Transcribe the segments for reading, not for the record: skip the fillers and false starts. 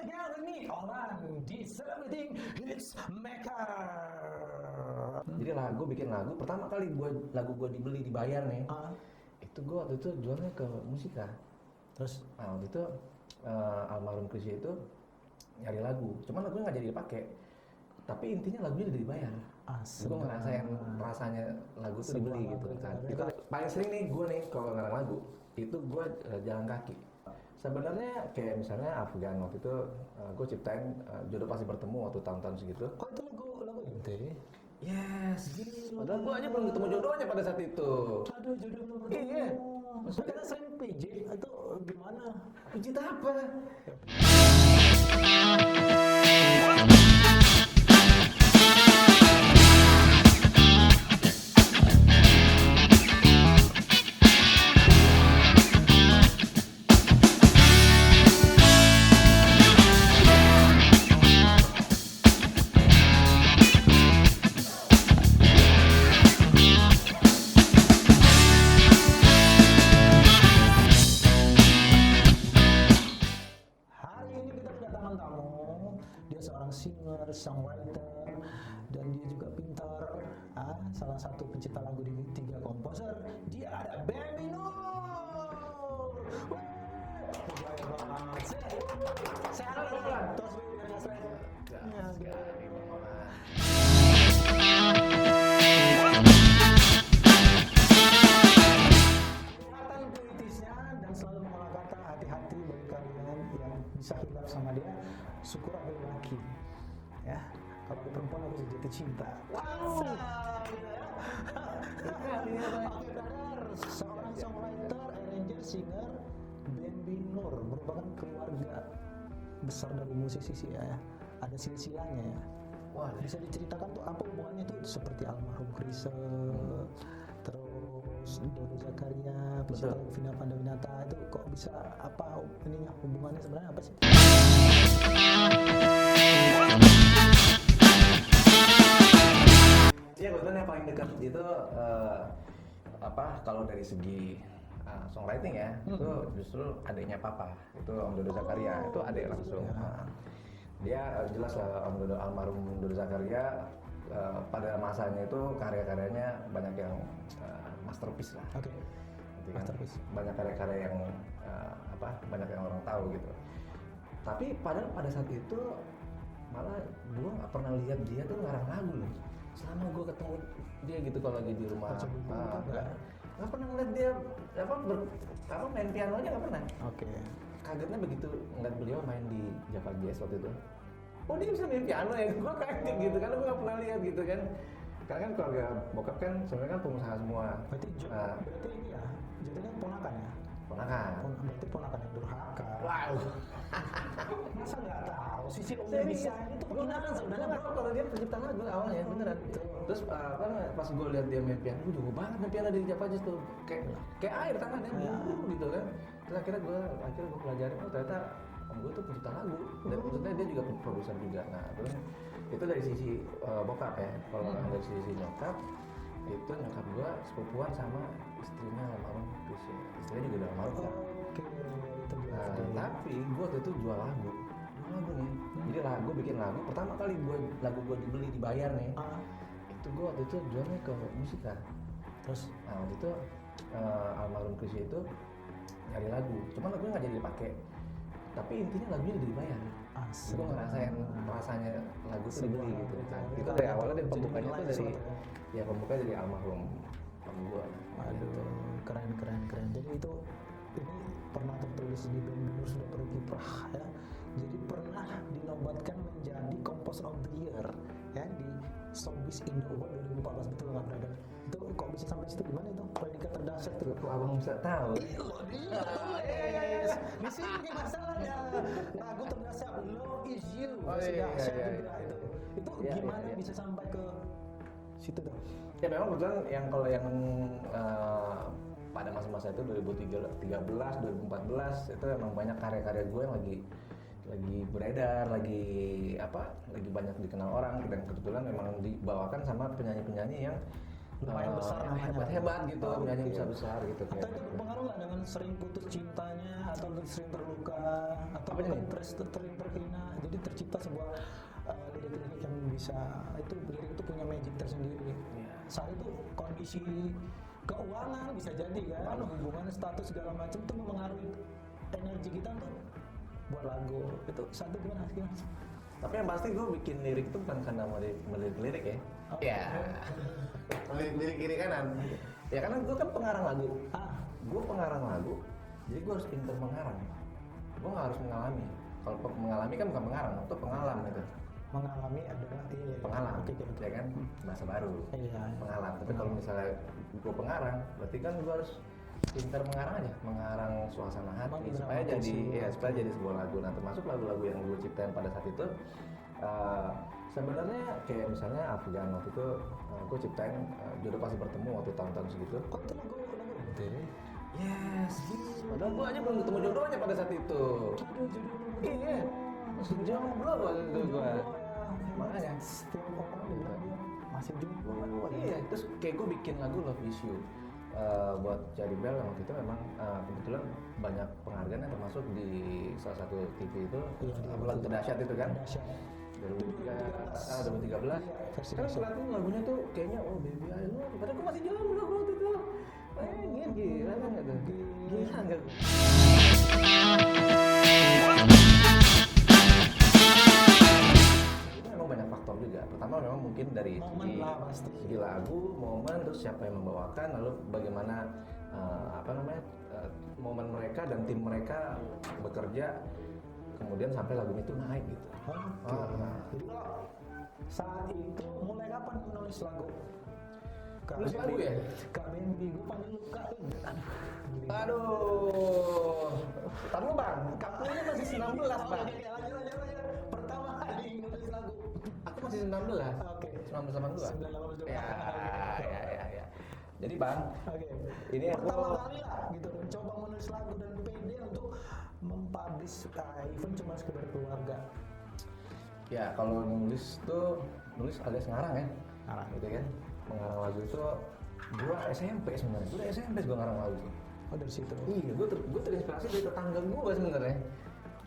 again with me, Olan, di Celebrating Hits Maker. Jadi bikin lagu, pertama kali lagu gue dibayar nih. Itu gue waktu itu jualnya ke Musika. Terus? Nah waktu itu almarhum Krisya itu nyari lagu, cuman lagunya nggak jadi dipakai. Tapi intinya lagunya udah dibayar. Gue ngerasain rasanya lagu tuh dibeli gitu kan. Itu paling sering nih gue nih kalau ngarang lagu, itu gue jalan kaki. Sebenarnya kayak misalnya Afgan waktu itu gue ciptain Jodoh Pasti Bertemu waktu tahun-tahun segitu. Kok itu lagu ente? Yes. Padahal gue aja belum ketemu jodohnya pada saat itu. Aduh, jodoh belum ketemu. Iya. Maksudnya kita sering PJ atau gimana? Pijit apa? Singer, songwriter, dan dia juga pintar. Salah satu pencipta lagu di 3 komposer. Dia ada Bambi Nur. Sehat Olan. Terus kelihatan politisnya dan selalu mengolah kata, hati-hati bagi kalian yang bisa hilaf sama dia. Syukur ada laki. Ya, kalau perempuan harus jatuh cinta. Wow. Seorang songwriter, arranger, singer, Bambi Nur merupakan keluarga besar dari musisi sih ya. Ada silsilahnya ya. Wah, bisa diceritakan tuh apa hubungannya tuh seperti almarhum Krisya, terus Dono Zakaria, Vina Pandawinata itu kok bisa apa ininya hubungannya sebenarnya apa sih? Iya, kebetulan yang paling dekat itu kalau dari segi songwriting ya, itu justru adiknya Papa, itu Om Dodo Zakaria, itu adik langsung. Dia jelas lah almarhum Dodo Zakaria pada masanya itu karya-karyanya banyak yang masterpiece lah. Oke. Masterpiece. Banyak karya-karya yang banyak yang orang tahu gitu. Tapi padahal pada saat itu malah gue nggak pernah lihat dia tuh ngarang lagu loh. Selama gue ketemu dia gitu kalau lagi di rumah, nggak pernah ngeliat dia main piano aja nggak pernah. Oke. Kagetnya begitu ngeliat beliau main di Java Jazz waktu itu. Oh dia bisa main piano ya, gue kaget gitu karena gue nggak pernah lihat gitu kan. Karena kan keluarga bokap kan sebenarnya kan pengusaha semua. Berarti ini ya, jadinya ponakan ya? Ponakan. Berarti ponakan yang durhaka. Wow. Masa nggak tahu sisi Om bisa itu penghinaan sebenarnya. Gue kalau dia pencipta lagu awalnya beneran. Terus pas gue lihat dia main piano, gue jago banget main piano dari Java Jazz tuh, kayak air tangannya gitu kan. Terus akhirnya gue pelajarin, oh ternyata om gue tuh pencipta lagu dan maksudnya dia juga produser juga. Nah terus itu dari sisi bokap ya. Kalau dari sisi nyokap, itu nyokap gue sepupuan sama istrinya almarhum Krisya. Istrinya juga udah almarhum kan. Tapi gue waktu itu jual lagu nih. Jadi bikin lagu, pertama kali lagu gue dibayar nih. Itu gue waktu itu jualnya ke Musika. Terus waktu itu almarhum Krisya itu nyari lagu, cuman lagunya nggak jadi dipakai. Tapi intinya lagunya udah dibayar. Gue ngerasain rasanya lagu tuh dibeli gitu kan. Itu dari awalnya dari pembukanya tuh pembukanya dari almarhum om gue. Aduh, keren. Jadi itu ini pernah tertulis di Bambi Nur sudah berkiprah ya. Jadi pernah dinobatkan menjadi Composer of the Year ya di Showbiz Indo Award 2014, betul nggak brother? Itu kok bisa sampai situ, gimana itu predikat terdahsyat tuh? Kok abang bisa tahu? Yes. Di sini masalahnya lagu terdahsyat Love Is You masih dahsyat juga itu. Itu gimana bisa sampai ke situ tuh? Ya memang kebetulan kalau yang pada masa-masa itu 2013, 2014 itu emang banyak karya-karya gue yang lagi beredar, lagi banyak dikenal orang, dan kebetulan memang dibawakan sama penyanyi-penyanyi yang lumayan besar namanya. Hebat-hebat gitu, penyanyi besar-besar gitu. Atau itu berpengaruh nggak dengan sering putus cintanya, atau sering terluka, atau Apa ini? sering terhina, jadi tercipta sebuah lirik-lirik yang bisa, itu lirik itu punya magic tersendiri. Saat itu kondisi keuangan bisa jadi kan, hubungan, status segala macam itu mempengaruhi energi kita untuk buat lagu. Itu satu gimana sih Mas? Tapi yang pasti gue bikin lirik itu bukan karena melirik lirik ya. Ya. Lirik kiri kanan. Ya karena gue kan pengarang lagu. Gue pengarang lagu, jadi gue harus pintar mengarang. Gue nggak harus mengalami. Kalau mengalami kan bukan mengarang, itu pengalam gitu. Mengalami adalah Pengalam, ya kan bahasa baru. Pengalam. Tapi kalau misalnya gue pengarang, berarti kan gue harus pintar mengarang aja, mengarang suasana hati supaya jadi sebuah lagu. Nah termasuk lagu-lagu yang gue ciptain pada saat itu sebenarnya kayak misalnya Afgan waktu itu gue ciptain Jodoh Pasti Bertemu waktu tahun-tahun segitu. Oh itu lagu itu? Yes. Padahal gue aja belum ketemu jodohnya pada saat itu. Iya. Masih jomblo waktu itu gue. Makanya setiap orang bilang dia masih jomblo kan. Iya. Terus kayak gue bikin lagu Love Is You. Buat Cherry Bell yang waktu itu memang kebetulan banyak penghargaan yang termasuk di salah satu TV itu lagu terdahsyat itu kan 2013 kan kelihatan lagunya tuh kayaknya oh baby I love you padahal gue masih jomblo waktu itu gila kan nggak tuh gila nggak banyak faktor juga. Pertama memang mungkin dari segi lagu, momen, terus siapa yang membawakan, lalu bagaimana momen mereka dan tim mereka bekerja, kemudian sampai lagu itu naik gitu. Jadi kalau saat itu mulai kapan menulis lagu? Nulis lagu ya? Kak Bendi, gue panggil lu Kak. Aduh, tahu bang, kakunya masih 19 bang. Pertama kali nulis lagu. Aku masih 19. Oke. 1982. Ya. Jadi bang, ini pertama kali lah gitu mencoba menulis lagu dan pede untuk mempublish even cuma sekedar keluarga. Ya kalau nulis agak sekarang ya. Gitu kan. Mengarang lagu itu gua SMP sebenarnya. Gua dari SMP gua ngarang lagu. Oh dari situ. Iya, gua terinspirasi dari tetangga gua sebenarnya.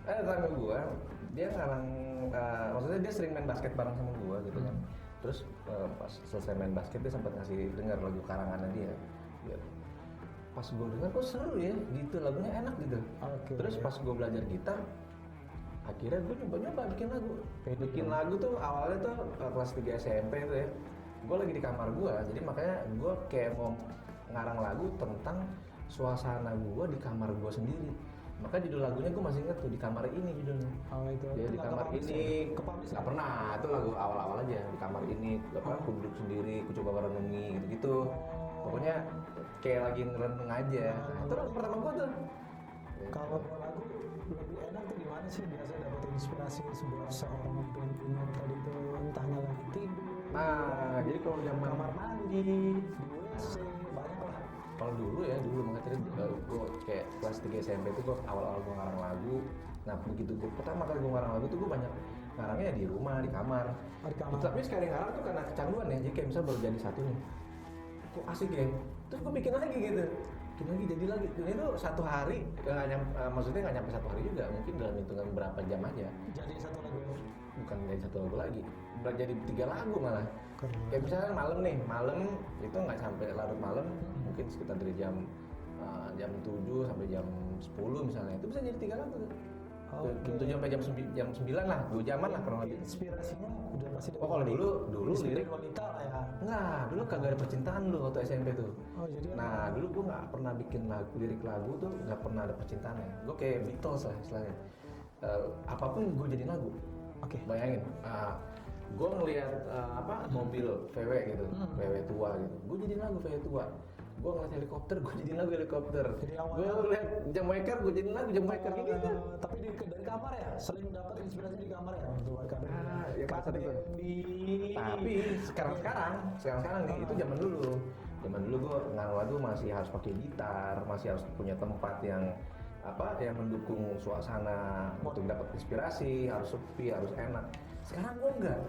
Tetangga gua dia ngarang maksudnya dia sering main basket bareng sama gua gitu kan. Terus pas selesai main basket dia sempat ngasih dengar lagu karangannya dia. Pas gua dengar kok seru ya gitu, lagunya enak gitu. Terus pas gua belajar gitar akhirnya gue nyoba bikin lagu. Bikin lagu tuh awalnya tuh kelas 3 SMP tuh ya. Gue lagi di kamar gue, jadi makanya gue kayak mau ngarang lagu tentang suasana gue di kamar gue sendiri. Maka judul lagunya gue masih inget tuh, di kamar ini judulnya. Ya di kamar ini, nggak pernah, itu lagu awal-awal aja. Di kamar ini, aku duduk sendiri, aku coba merenungi gitu-gitu. Pokoknya kayak lagi ngerenung aja. Itu lagu pertama gue tuh. Kalau lagu lebih enak tuh gimana sih biasa dapat inspirasi seorang band punya tadi itu entahnya lagi tidur. Nah, jadi kalau zaman kamar mandi, di WC, banyak lah. Kalau dulu makanya gue kayak kelas 3 SMP itu gue awal-awal gue ngarang lagu. Nah begitu gue pertama kali gue ngarang lagu tuh gue banyak ngarangnya di rumah, di kamar. Tapi sekali ngarang tuh karena kecanduan ya, jadi kayak misalnya baru jadi satu nih, kok asik ya, terus gue bikin lagi gitu. Jadi lagi. Dan itu satu hari, maksudnya nggak nyampe satu hari juga, mungkin dalam hitungan berapa jam aja. Jadi satu lagu. Bukan jadi satu lagu lagi, jadi 3 lagu malah. Kayak misalnya malam itu nggak sampai larut malam, mungkin sekitar dari jam 7 sampai jam 10 misalnya, itu bisa jadi 3 lagu. Jam 7 sampai jam 9 lah, 2 jaman lah kurang lebih. Inspirasinya udah pasti. Oh kalau dulu lirik wanita lah ya. Enggak, dulu kagak ada percintaan dulu waktu SMP tuh. Jadi nah dulu gue nggak pernah bikin lirik lagu tuh nggak pernah ada percintaannya. Gue kayak Beatles lah istilahnya. Apapun gue jadiin lagu. Bayangin, gue ngelihat mobil VW gitu, VW tua gitu. Gue jadiin lagu VW tua. Gue ngeliat helikopter, gue jadiin lagu helikopter. Gue ngeliat jam waker, gue jadiin lagu jam waker gitu. Tapi dari kamar ya, sering dapat inspirasi di kamar ya untuk ya pada saat itu. Tapi sekarang nih itu zaman dulu gue ngarang lagu masih harus pakai gitar, masih harus punya tempat yang yang mendukung suasana untuk dapat inspirasi, harus sepi, harus enak. Sekarang gue enggak.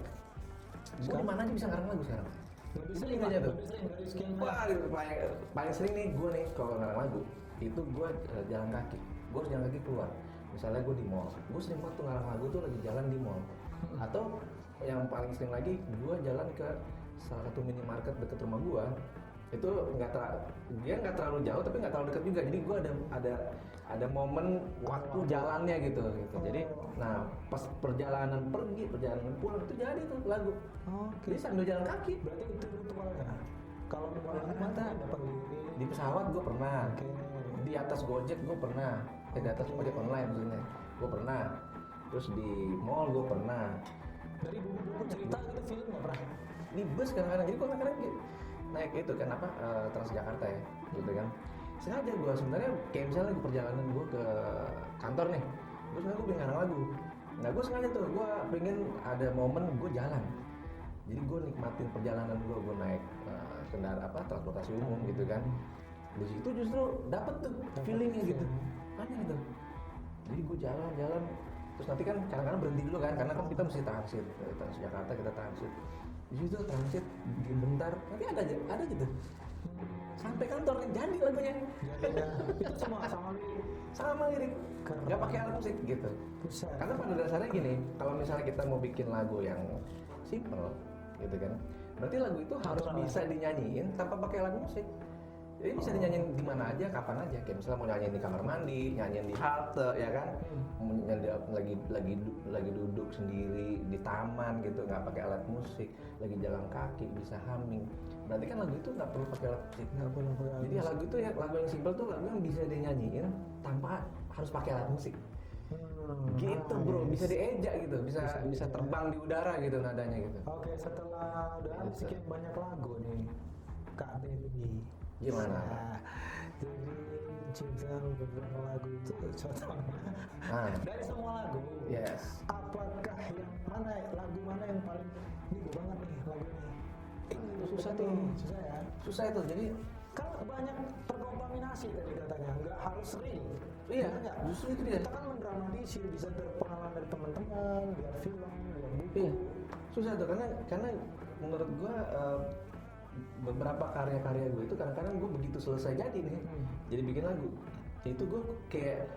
Gue di mana aja bisa ngarang lagu sekarang. Lebih Itu sering intinya tuh. lebih sering dari sekian Wah, paling sering nih gue nih kalau ngarang lagu itu gue jalan kaki. Gue harus jalan kaki keluar. Misalnya gue di mall, gue sering banget tuh ngarang lagu tuh lagi jalan di mall. Atau yang paling sering lagi gue jalan ke salah satu minimarket deket rumah gue. Itu dia nggak terlalu jauh tapi nggak terlalu dekat juga. Jadi gue ada momen waktu jalannya gitu. Jadi nah pas perjalanan pergi, perjalanan pulang itu jadi tuh lagu. Oke. Jadi sambil jalan kaki. Berarti itu ritualnya. Kalau mau mata dapat lirik. Di pesawat gue pernah. Oke. Di atas Gojek gue pernah. Di atas ojek online maksudnya. Gue pernah. Terus di mall gue pernah. Dari buku-buku cerita gitu film nggak pernah. Di bus kadang-kadang. Jadi gue kadang-kadang naik itu kan apa Transjakarta ya, gitu kan. Sengaja gue sebenarnya kayak misalnya gue perjalanan gue ke kantor nih. Gue sebenarnya gue pengen ngarang lagu. Nah gue sengaja tuh gue pengen ada momen gue jalan. Jadi gue nikmatin perjalanan gue naik kendaraan transportasi umum gitu kan. Di situ justru dapet tuh feelingnya gitu. Banyak gitu. Jadi gue jalan, terus nanti kan kadang-kadang berhenti dulu kan, karena kan kita mesti transit dari Transjakarta kita transit. Di situ transit bentar, tapi ada gitu. Sampai kantor nih jadi lagunya. Itu Sama lirik. Gak pakai alat musik gitu. Pusat. Karena pada dasarnya gini, kalau misalnya kita mau bikin lagu yang simple gitu kan, berarti lagu itu harus bisa dinyanyiin tanpa pakai alat musik. Jadi bisa dinyanyiin di mana aja, kapan aja. Kayak misalnya mau nyanyiin di kamar mandi, nyanyiin di halte, ya kan? Lagi duduk sendiri di taman gitu, nggak pakai alat musik, lagi jalan kaki bisa humming. Berarti kan lagu itu nggak perlu pakai alat musik. Nggak perlu pakai alat Jadi musik. lagu itu ya lagu yang simple tuh lagu yang bisa dinyanyiin tanpa harus pakai alat musik. Gitu bro, bisa diejak gitu, bisa terbang di udara gitu nadanya gitu. Oke, setelah udah sekian banyak lagu nih, Kak Baby. Gimana? Nah, jadi cinta beberapa lagu itu contohnya dari semua lagu. Yes. Apakah lagu mana yang paling ini gue banget nih lagu ini? Ini Susah tuh. susah ya. Susah itu, jadi Kan banyak terkontaminasi tadi katanya, nggak harus real. iya, Bener nggak? justru itu dia. Kita kan mendramatisir, bisa berpengalaman dari teman-teman, lihat film, lihat buku. Iya, susah tuh karena menurut gua beberapa karya-karya gue itu kadang-kadang gue begitu selesai jadi nih, jadi bikin lagu, itu gue kayak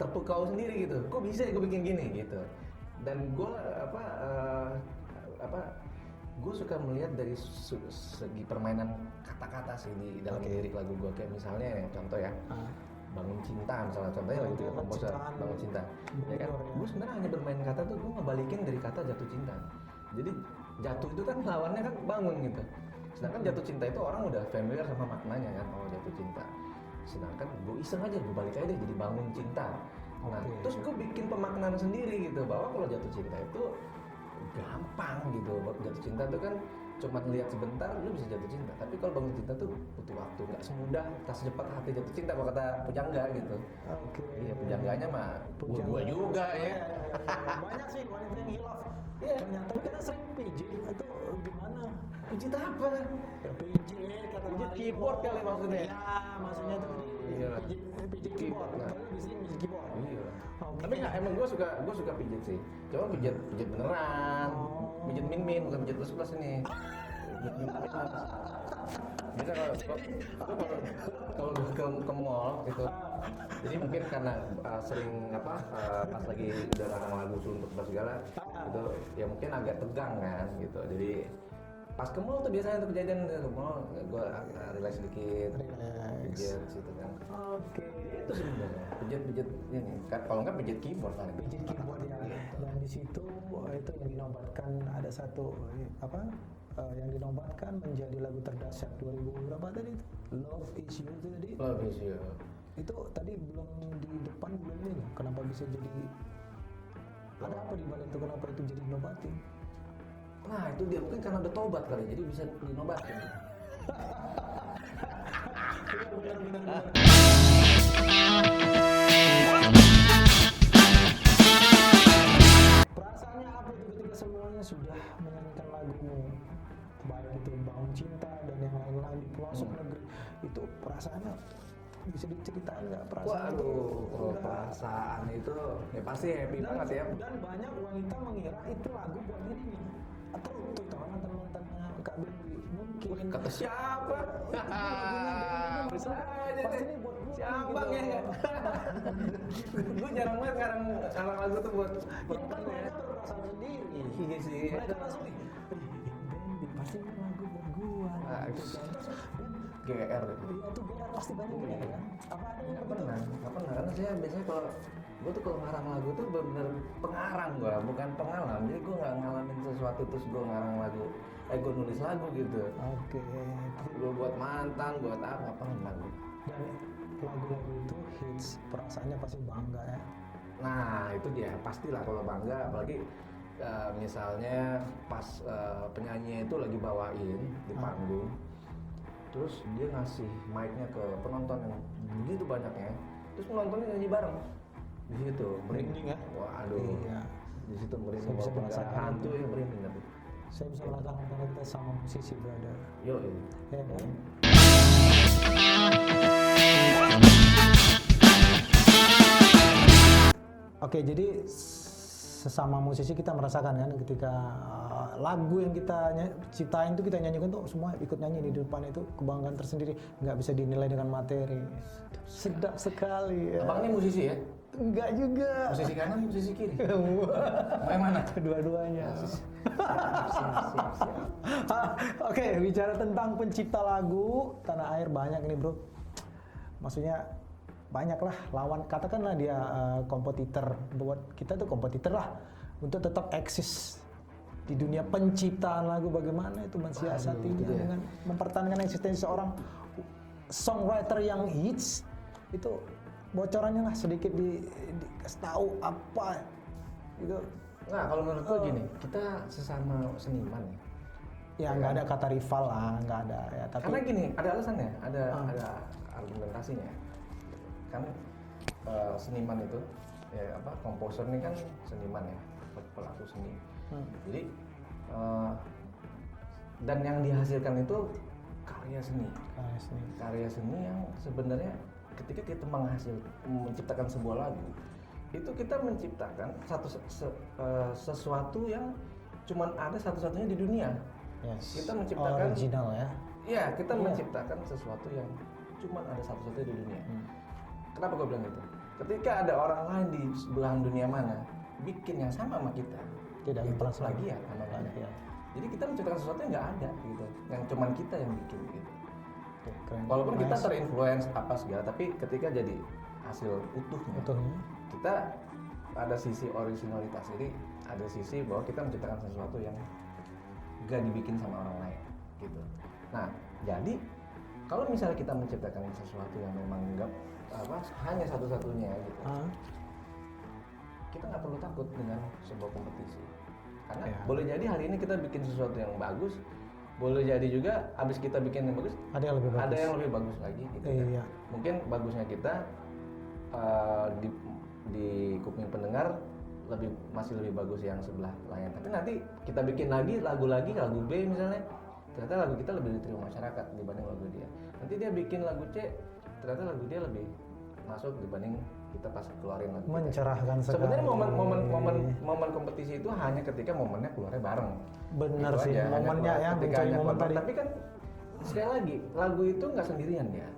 terpukau sendiri gitu. Kok bisa gue bikin gini gitu? Dan gue gue suka melihat dari segi permainan kata-kata sih di dalam lirik lagu gue. Kayak misalnya contoh ya, Bangun Cinta misalnya, contohnya lagu itu komposer Bangun Cinta, ya kan? Gue sebenarnya hanya bermain kata tuh, gue ngebalikin dari kata jatuh cinta. Jadi jatuh itu kan lawannya kan bangun gitu. Sedangkan jatuh cinta itu orang udah familiar sama maknanya kan, oh jatuh cinta. Sedangkan gue iseng aja, gue balik aja jadi bangun cinta. Nah, terus gue bikin pemaknaan sendiri gitu, bahwa kalau jatuh cinta itu gampang gitu. Jatuh cinta itu kan cuma ngeliat sebentar lu bisa jatuh cinta, tapi kalau bangun cinta tuh butuh waktu, nggak semudah tak secepat hati jatuh cinta kalau kata pujangga gitu. Iya, pujangganya mah gua juga ya. Banyak sih wanita yang hilaf. Iya. Ternyata kita sering pijit itu gimana? Pijit apa? Ya, pijit kata Pijit keyboard kali maksudnya. Ya, maksudnya tuh Iya. pijit keyboard. Nah. Kalau di sini pijit keyboard. Iya. Tapi nggak, emang gue suka pijit sih. Cuma pijit beneran. Pijit min bukan pijit plus ini. Pijit min. Bisa kalau ke mall gitu. Jadi mungkin karena sering pas lagi udah ngarang lagu untuk segala itu ya mungkin agak tegang kan gitu. Jadi pas ke mall tuh biasanya tuh kejadian ke mall gue relax sedikit, pijit situ kan. Oke. Itu sebenarnya pijit ini kan, kalau nggak pijit keyboard kan. Pijit keyboard ya. Dan di situ itu yang dinobatkan ada satu yang dinobatkan menjadi lagu terdahsyat 2000 berapa tadi itu? Love Is You itu tadi. Love Is You. Itu tadi belum di depan belum ini. Kenapa bisa jadi? Ada apa di balik itu? Kenapa itu jadi dinobatin? Nah itu dia, mungkin karena udah tobat kali, jadi bisa dinobatin. Benar. Perasaannya apa itu ketika semuanya sudah menyanyikan lagumu, baik itu Bangun Cinta dan yang lain-lain di pelosok negeri, itu perasaannya bisa diceritain nggak perasaan itu? Waduh, perasaan itu ya pasti happy banget ya. Dan banyak wanita mengira itu lagu buat dirinya. Terus tuh mantan-mantannya Kak Bendi mungkin Kata siapa? Bisa aja pasti deh. nih buat gue Siapa gitu. ya? Gue jarang banget sekarang lagu tuh buat Ya kan mereka berperasaan sendiri. Iya sih. Mereka langsung nih, Bendi pasti ini lagu buat gua. Ah, Gitu kan. GR gitu. Iya tuh GR pasti banyak gitu kan. Apa ada yang Nggak pernah karena saya biasanya kalau gue tuh kalau ngarang lagu tuh bener pengarang gue, bukan pengalam. Jadi gue nggak ngalamin sesuatu terus gue ngarang lagu, gue nulis lagu gitu. Oke. Gue buat mantan, buat apa lagu. Dan lagu-lagu itu hits, perasaannya pasti bangga ya. Nah itu dia pastilah kalau bangga, apalagi misalnya pas penyanyi itu lagi bawain di panggung, terus dia ngasih mic-nya ke penonton yang begitu banyaknya, terus penontonnya nyanyi bareng di situ Merinding ya? Waduh, Iya. di situ merinding. Saya bisa Walaupun nggak ada merasakan hantu itu. ya merinding tapi. Saya bisa merasakan karena kita sama musisi brother. Yo, Ya kan? Oke, jadi sesama musisi kita merasakan kan ketika lagu yang kita ciptain itu kita nyanyikan tuh semua ikut nyanyi di depan, itu kebanggaan tersendiri, nggak bisa dinilai dengan materi. Sedap sekali ya. Abang ini musisi ya? Enggak juga. Musisi kanan, musisi kiri. Mau yang mana? Kedua-duanya. Siap. Oke, bicara tentang pencipta lagu tanah air banyak nih bro. Maksudnya banyak lah lawan, katakanlah dia kompetitor, buat kita tuh kompetitor lah untuk tetap eksis di dunia penciptaan lagu. Bagaimana itu mensiasatinya dengan mempertahankan eksistensi seorang songwriter yang hits itu. Bocorannya lah sedikit dikasih tahu apa gitu. Nah kalau menurut gue gini, kita sesama seniman ya. Ya nggak ada kata rival lah, nggak ada ya. Tapi Karena gini, ada alasannya, ada argumentasinya. Kan seniman itu, ya apa, komposer ini kan seniman ya, pelaku seni. Jadi dan yang dihasilkan itu karya seni. Karya seni yang sebenarnya ketika kita menciptakan sebuah lagu, itu kita menciptakan sesuatu yang cuman ada satu-satunya di dunia. yes. Kita menciptakan original ya. Iya, kita menciptakan sesuatu yang cuma ada satu-satunya di dunia. Kenapa gue bilang gitu? Ketika ada orang lain di belahan dunia mana bikin yang sama sama kita, Tidak itu memperasa plagiat namanya. Plagiat. Jadi kita menciptakan sesuatu yang nggak ada gitu, yang cuma kita yang bikin gitu. Oke, keren. Walaupun kita Nice. terinfluence apa segala, tapi ketika jadi hasil utuhnya, Utuhnya. kita ada sisi originalitas. Jadi ada sisi bahwa kita menciptakan sesuatu yang gak dibikin sama orang lain gitu. Nah jadi kalau misalnya kita menciptakan sesuatu yang memang enggak hanya satu-satunya gitu, kita nggak perlu takut dengan sebuah kompetisi. Karena boleh jadi hari ini kita bikin sesuatu yang bagus, boleh jadi juga abis kita bikin yang bagus, Ada yang lebih bagus. ada yang lebih bagus lagi gitu kan. Iya. Mungkin bagusnya kita di kuping pendengar masih lebih bagus yang sebelah lain. Tapi nanti kita bikin lagi lagu B misalnya, ternyata lagu kita lebih diterima masyarakat dibanding lagu dia. Nanti dia bikin lagu C, ternyata lagu dia lebih masuk dibanding kita pas keluarin lagu kita. Mencerahkan sekali. Sebenarnya momen kompetisi itu hanya ketika momennya keluarnya bareng. Benar Itu sih, aja, hanya momennya keluar ya, ketika mencari hanya momen keluar. tadi. Tapi kan sekali lagi lagu itu nggak sendirian ya.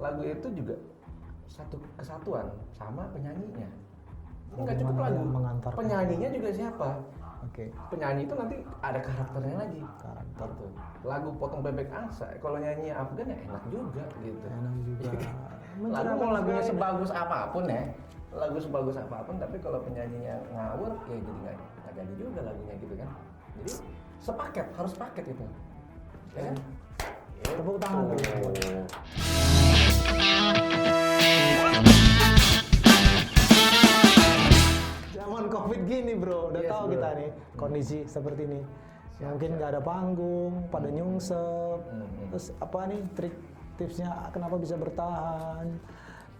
Lagu itu juga satu kesatuan sama penyanyinya. Nggak cukup Bagaimana lagu, yang mengantarkan. penyanyinya juga siapa? Oke. Penyanyi itu nanti ada karakternya lagi. Karakter. Gitu. Lagu potong bebek angsa, kalau nyanyi Afgan ya enak juga gitu. Enak juga. Lagu mau lagunya sebagus apapun ya, lagu sebagus apapun, tapi kalau penyanyinya ngawur ya jadi nggak jadi juga lagunya gitu kan. Jadi sepaket, harus paket itu. Ya kan? Tepuk tangan dulu. Zaman COVID gini bro, udah Yes, tahu bro. kita nih kondisi seperti ini. Mungkin nggak ada panggung, pada nyungsep. Terus apa nih trik tipsnya kenapa bisa bertahan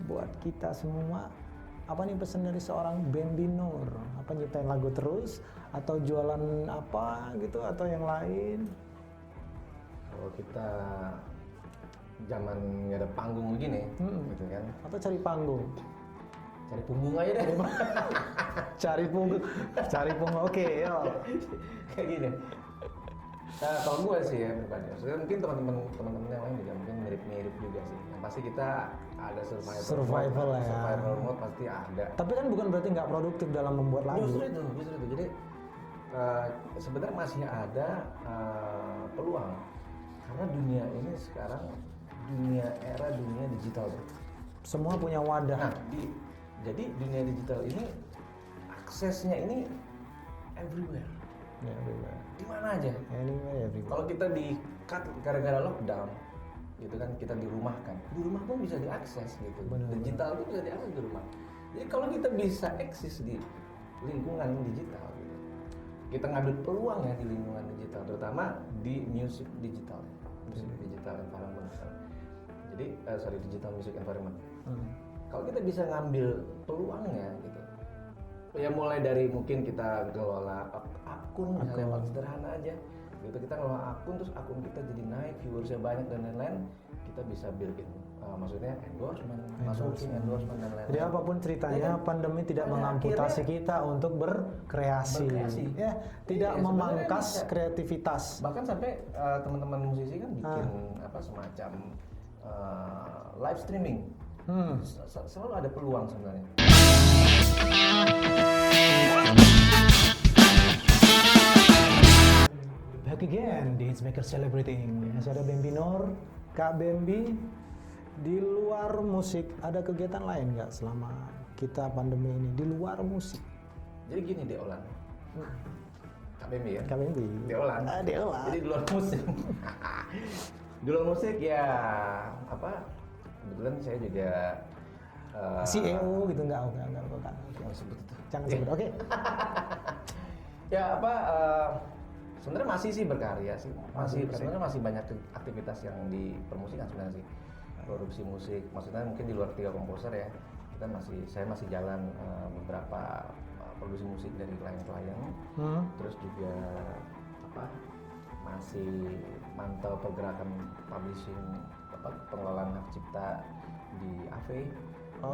buat kita semua? Apa nih pesan dari seorang Bendi Nur? Apa nyiptain lagu terus atau jualan apa gitu atau yang lain? Kalau kita zaman nggak ada panggung begini, gitu kan, Atau cari panggung? cari punggung aja deh. cari punggung. Oke, yo. Kayak gini. Nah, kalau gue sih ya pribadi, maksudnya mungkin teman-teman yang lain juga mungkin mirip-mirip juga sih. Yang pasti kita ada Survival mode, ya. survival mode pasti ada. Tapi kan bukan berarti nggak produktif dalam membuat lagu. Justru itu. Jadi sebenarnya masih ada peluang karena dunia ini sekarang era dunia digital. Semua punya wadah. Nah, jadi dunia digital ini aksesnya ini everywhere. Ya, everywhere. Di mana aja. Anywhere, everywhere. Kalau kita di-cut gara-gara lockdown, gitu kan kita dirumahkan. Di rumah pun bisa diakses gitu. Benar, Digital pun bisa diakses di rumah. Jadi kalau kita bisa eksis di lingkungan digital, gitu, kita ngambil peluang ya di lingkungan digital, terutama di music digital environment. Jadi digital music environment. Kalau kita bisa ngambil peluangnya gitu, ya mulai dari mungkin kita kelola akun misalnya yang paling sederhana aja gitu, kita ngelola akun terus akun kita jadi naik, viewersnya banyak dan lain-lain, kita bisa build-in maksudnya endorsement dan lain-lain. Jadi apapun ceritanya, pandemi tidak mengamputasi kita untuk berkreasi. Ya, tidak memangkas kreativitas. Bahkan sampai teman-teman musisi kan bikin semacam live streaming. Selalu ada peluang sebenarnya. Back again di Hitsmaker Celebrating. Masih ada Bambi Nur, Kak Bambi. Di luar musik ada kegiatan lain nggak selama kita pandemi ini di luar musik? Jadi gini deh Olan. Kak Bambi ya. Kak Bambi. Deolan. Deolan. Jadi di luar musik. Di luar musik ya kebetulan saya juga CEO gitu enggak jangan sebut itu. Jangan sebut. Oke. Ya sebenarnya masih sih berkarya sih. Sebenarnya masih banyak aktivitas yang di permusikan sebenarnya sih. Produksi musik, maksudnya mungkin di luar 3 komposer ya. Saya masih jalan beberapa produksi musik dari klien-klien. Terus juga masih mantau pergerakan publishing pengelolaan hak cipta di AV.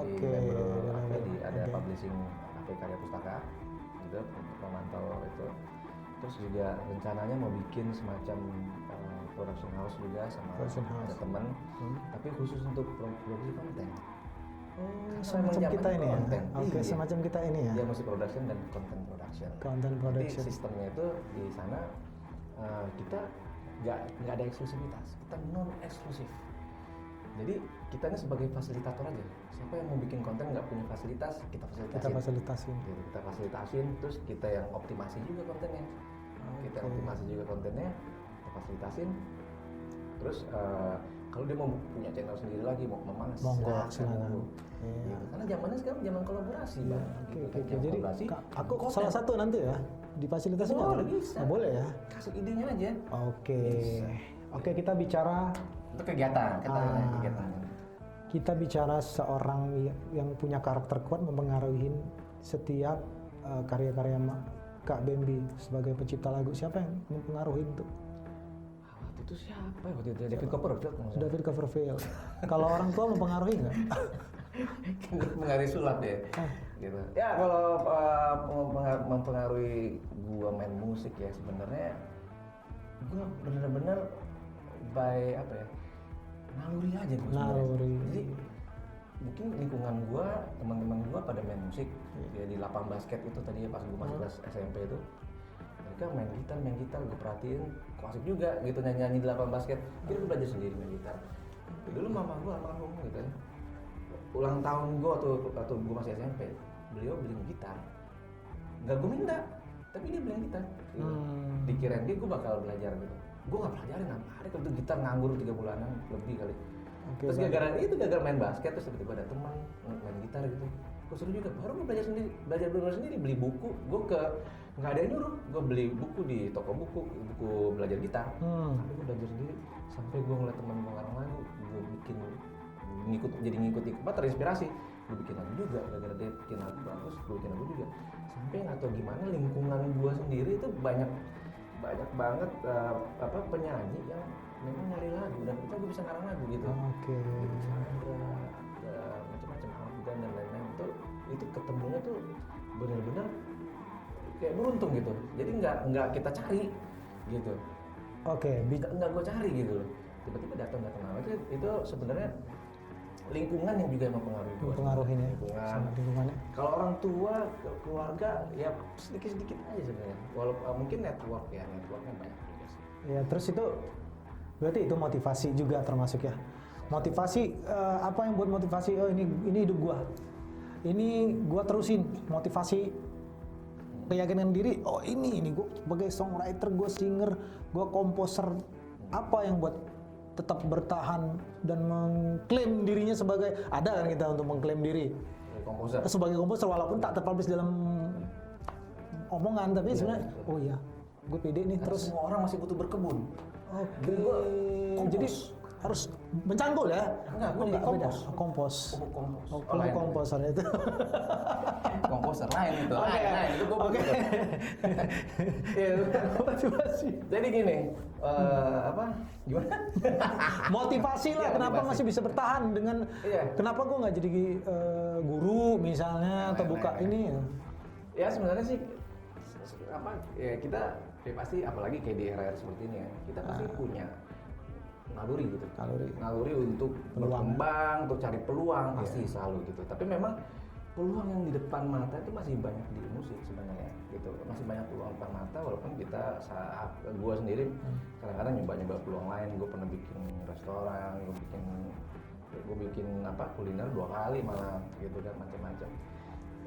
Di label AV ada publishing AV Karya Pustaka gitu untuk memantau itu. Terus juga rencananya mau bikin semacam production house juga sama ada teman, tapi khusus untuk produksi konten. Semacam kita ini ya. Oke, semacam kita ini ya. Dia masih production dan content production. Content production. Jadi sistemnya itu di sana kita nggak ada eksklusivitas, kita non eksklusif. Jadi kita ini sebagai fasilitator aja. Siapa yang mau bikin konten nggak punya fasilitas, kita fasilitasin. Kita fasilitasin, terus kita yang optimasi juga kontennya. Kita fasilitasin. Terus kalau dia mau punya channel sendiri lagi, mau kemana? Silakan. Gitu. Karena zamannya sekarang zaman kolaborasi, Bang. Jadi aku salah satu nanti ya difasilitasi nggak? Bisa. Boleh ya. Kasih idenya aja. Oke, kita bicara itu kegiatan. Kita bicara seorang yang punya karakter kuat mempengaruhi setiap karya-karya Kak Bambi sebagai pencipta lagu. Siapa yang mempengaruhi itu? Waktu itu siapa ya waktu itu? David Copperfield. David Copperfield. Kalau orang tua mempengaruhi nggak? Mempengaruhi sulap deh. Gitu. Ya kalau mempengaruhi gua main musik ya sebenarnya gua bener-bener naluri aja gua sebenarnya. Jadi mungkin lingkungan gua, teman-teman gua pada main musik ya di lapang basket itu tadi ya pas gua masih kelas SMP itu mereka main gitar gua perhatiin kok asik juga gitu nyanyi di lapang basket. Jadi gua belajar sendiri main gitar. Dulu mama gua almarhum gitu ya, ulang tahun gua waktu gua masih SMP, beliau beliin gitar, nggak gua minta tapi dia beliin gitar gitu. Dikirain dia gua bakal belajar gitu, gua nggak pelajarin sampai hari kalau gitar nganggur 3 bulanan lebih kali. Terus gara-gara itu gagal main basket, terus tiba-tiba ada teman main gitar gitu, gue seru juga, baru gue belajar sendiri, beli buku, gue nggak ada yang nyuruh, gue beli buku di toko buku belajar gitar, sampai gue belajar sendiri, sampai gue ngeliat teman gue ngarang lagu, gue ngikut terinspirasi, gue bikin lagu juga, gara-gara dia bikin lagu bagus, gue bikin lagu juga, sampai nggak tahu gimana lingkungan gue sendiri itu banyak banget penyanyi yang memang nyari lagu dan kita gue bisa ngarang lagu gitu. Macam-macam Afgan dan lain-lain itu ketemunya tuh benar-benar kayak beruntung gitu. Jadi nggak kita cari gitu. Oke, Nggak gue cari gitu loh. Tiba-tiba datang nggak kenal. Itu sebenarnya lingkungan yang juga mempengaruhi gue. mempengaruhi ya Lingkungan. sama lingkungannya. Kalau orang tua, keluarga ya sedikit-sedikit aja sebenarnya. Walaupun mungkin networknya banyak juga sih. Ya, terus itu berarti itu motivasi juga termasuk ya. Motivasi apa yang buat motivasi? Oh ini hidup gua. Ini gua terusin motivasi keyakinan diri. Oh ini gua sebagai songwriter, gua singer, gua komposer. Apa yang buat tetap bertahan dan mengklaim dirinya sebagai, ada kan kita untuk mengklaim diri Komposer. sebagai komposer walaupun tak terpublish dalam omongan, tapi sebenarnya oh iya gue pede nih. Terus Terus semua orang masih butuh berkebun. oke, Gua jadi harus mencangkul ya? Enggak, gue di beda. kompos. Kompos. Kompos. Oh, kalau komposer itu. Komposer lain itu. Lain itu gue Oke. Iya. Motivasi. Jadi gini, apa? Gimana? Motivasi lah. Iya, Kenapa motivasi. masih bisa bertahan dengan? Iya. Kenapa gue nggak jadi guru misalnya atau buka ini? Ya sebenarnya sih apa ya kita ya pasti apalagi kayak di era seperti ini ya kita pasti punya naluri gitu. Naluri untuk Peluang. berkembang, untuk cari peluang pasti selalu gitu. Tapi memang peluang yang di depan mata itu masih banyak di musik sebenarnya gitu. Masih banyak peluang depan mata walaupun kita saat gua sendiri kadang-kadang nyoba peluang lain. Gua pernah bikin restoran, gua bikin apa kuliner 2 kali malah gitu kan macam-macam.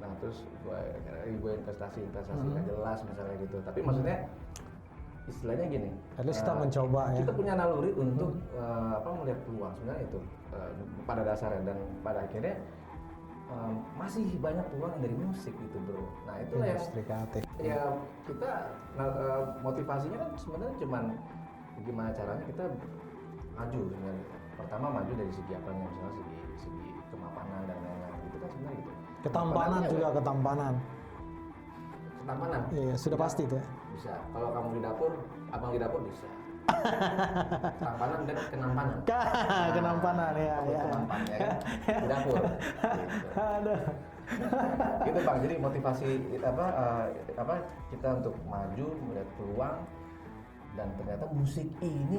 Nah terus gue investasi nggak jelas misalnya gitu. Tapi maksudnya istilahnya gini. At least kita mencoba ya. Kita punya naluri untuk melihat peluang sebenarnya itu pada dasarnya dan pada akhirnya masih banyak peluang dari musik gitu bro. Nah itulah yang Industri kreatif. ya kita motivasinya kan sebenarnya cuman gimana caranya kita maju sebenarnya. Pertama maju dari segi apa nih misalnya segi kemapanan dan lain-lain gitu kan sebenarnya gitu. Ketampanan juga ketampanan. Ketampanan. Iya, sudah pasti itu ya. Bisa. Kalau kamu di dapur, abang di dapur bisa. Ketampanan dan kenampanan. Kenampanan ya. Kenampan ya kan di dapur. Gitu. Aduh. Gitu bang. Jadi motivasi apa kita untuk maju melihat peluang dan ternyata musik ini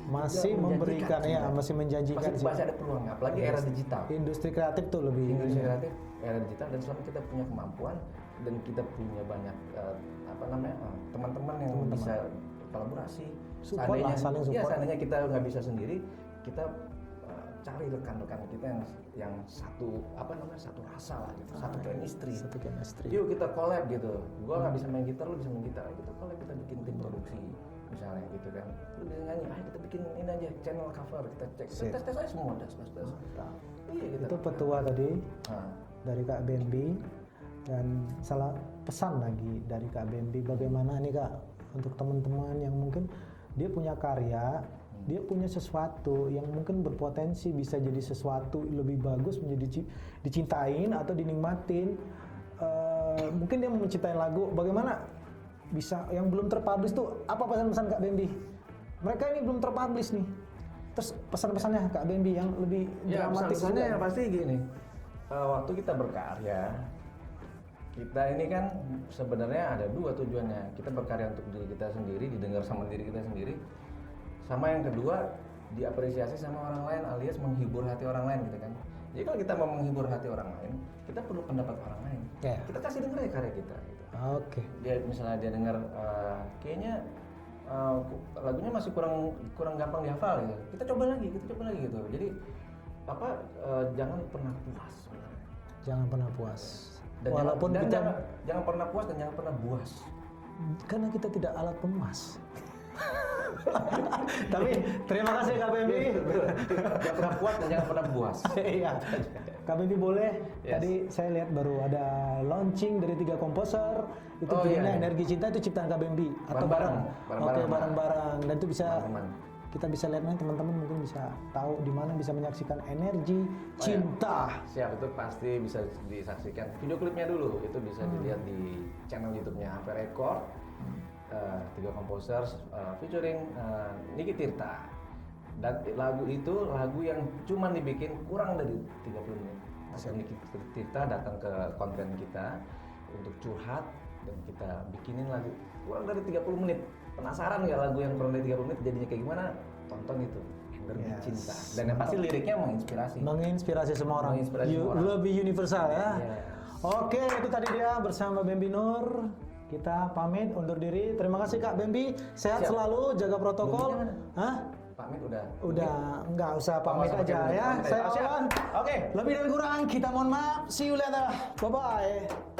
Masih juga memberikan menjanjikan, ya, masih menjanjikan sih. masih ada peluang apalagi era digital. Industri kreatif tuh lebih Indonesia kreatif era digital dan selama kita punya kemampuan dan kita punya banyak teman-teman yang bisa kolaborasi Support lah, saling support. seandainya kita nggak bisa sendiri kita cari rekan-rekan kita yang satu satu rasa lah gitu, satu chemistry. satu chemistry. Yuk kita collab gitu, gua nggak bisa main gitar, lu bisa main gitar gitu, collab kita bikin tim produksi misalnya gitu kan, lu bisa nyanyi, ayo kita bikin ini aja channel cover, kita cek, Sip. tes aja semua, tes. Iya gitu. Itu petua tadi Nah, dari Kak Bambi, dan salah pesan lagi dari Kak Bambi, bagaimana nih Kak untuk teman-teman yang mungkin dia punya karya, dia punya sesuatu yang mungkin berpotensi bisa jadi sesuatu lebih bagus, menjadi dicintain atau dinikmatin. Mungkin dia mau mencintai lagu, bagaimana bisa yang belum terpublish tuh, apa pesan-pesan Kak Bambi? Mereka ini belum terpublish nih. Terus pesan-pesannya Kak Bambi yang lebih ya dramatis pesan-pesannya juga. yang pasti gini, waktu kita berkarya, kita ini kan sebenarnya ada 2 tujuannya. Kita berkarya untuk diri kita sendiri, didengar sama diri kita sendiri, sama yang kedua diapresiasi sama orang lain alias menghibur hati orang lain gitu kan. Jadi kalau kita mau menghibur hati orang lain, kita perlu pendapat orang lain. Ya. Kita kasih denger ya karya kita gitu. Oke. Dia misalnya dia dengar kayaknya lagunya masih kurang gampang dihafal gitu. Kita coba lagi gitu. Jadi jangan pernah puas sebenarnya. Jangan pernah puas. Dan Walaupun kita jangan pernah puas dan jangan pernah buas. karena kita tidak alat pemuas. Tapi terima kasih Kak Bambi. Jangan pernah puas dan jangan pernah buas. Iya. Kak Bambi boleh. Yes. Tadi saya lihat baru ada launching dari 3 komposer. Itu Oh, judulnya iya. Energi Cinta, itu ciptaan Kak Bambi atau Bareng-bareng. bareng. Oke, bareng-bareng. Dan itu bisa Teman-teman. kita bisa lihat nanti, teman-teman mungkin bisa tahu di mana bisa menyaksikan Energi Cinta. Siap, itu pasti bisa disaksikan. Video klipnya dulu itu bisa dilihat di channel YouTube-nya HP Record. 3 komposer featuring Niki Tirta. Dan lagu itu lagu yang cuman dibikin kurang dari 30 menit. Niki Tirta datang ke konten kita untuk curhat dan kita bikinin lagu kurang dari 30 menit. Penasaran nggak lagu yang kurang dari 30 menit jadinya kayak gimana? Tonton itu. Energi Cinta. Dan yang pasti liriknya menginspirasi. Menginspirasi semua orang. Menginspirasi semua orang. Lebih universal ya. Yes. Oke, itu tadi dia bersama Bambi Nur. Kita pamit undur diri. Terima kasih Kak Bambi. Sehat Siap. selalu, jaga protokol. Bambinya Hah? Pamit udah. Udah, nggak usah pamit usah aja pakai ya. pamit. Saya Oh, siap. Awan. Oke. Lebih dan kurang kita mohon maaf. See you later. Bye bye.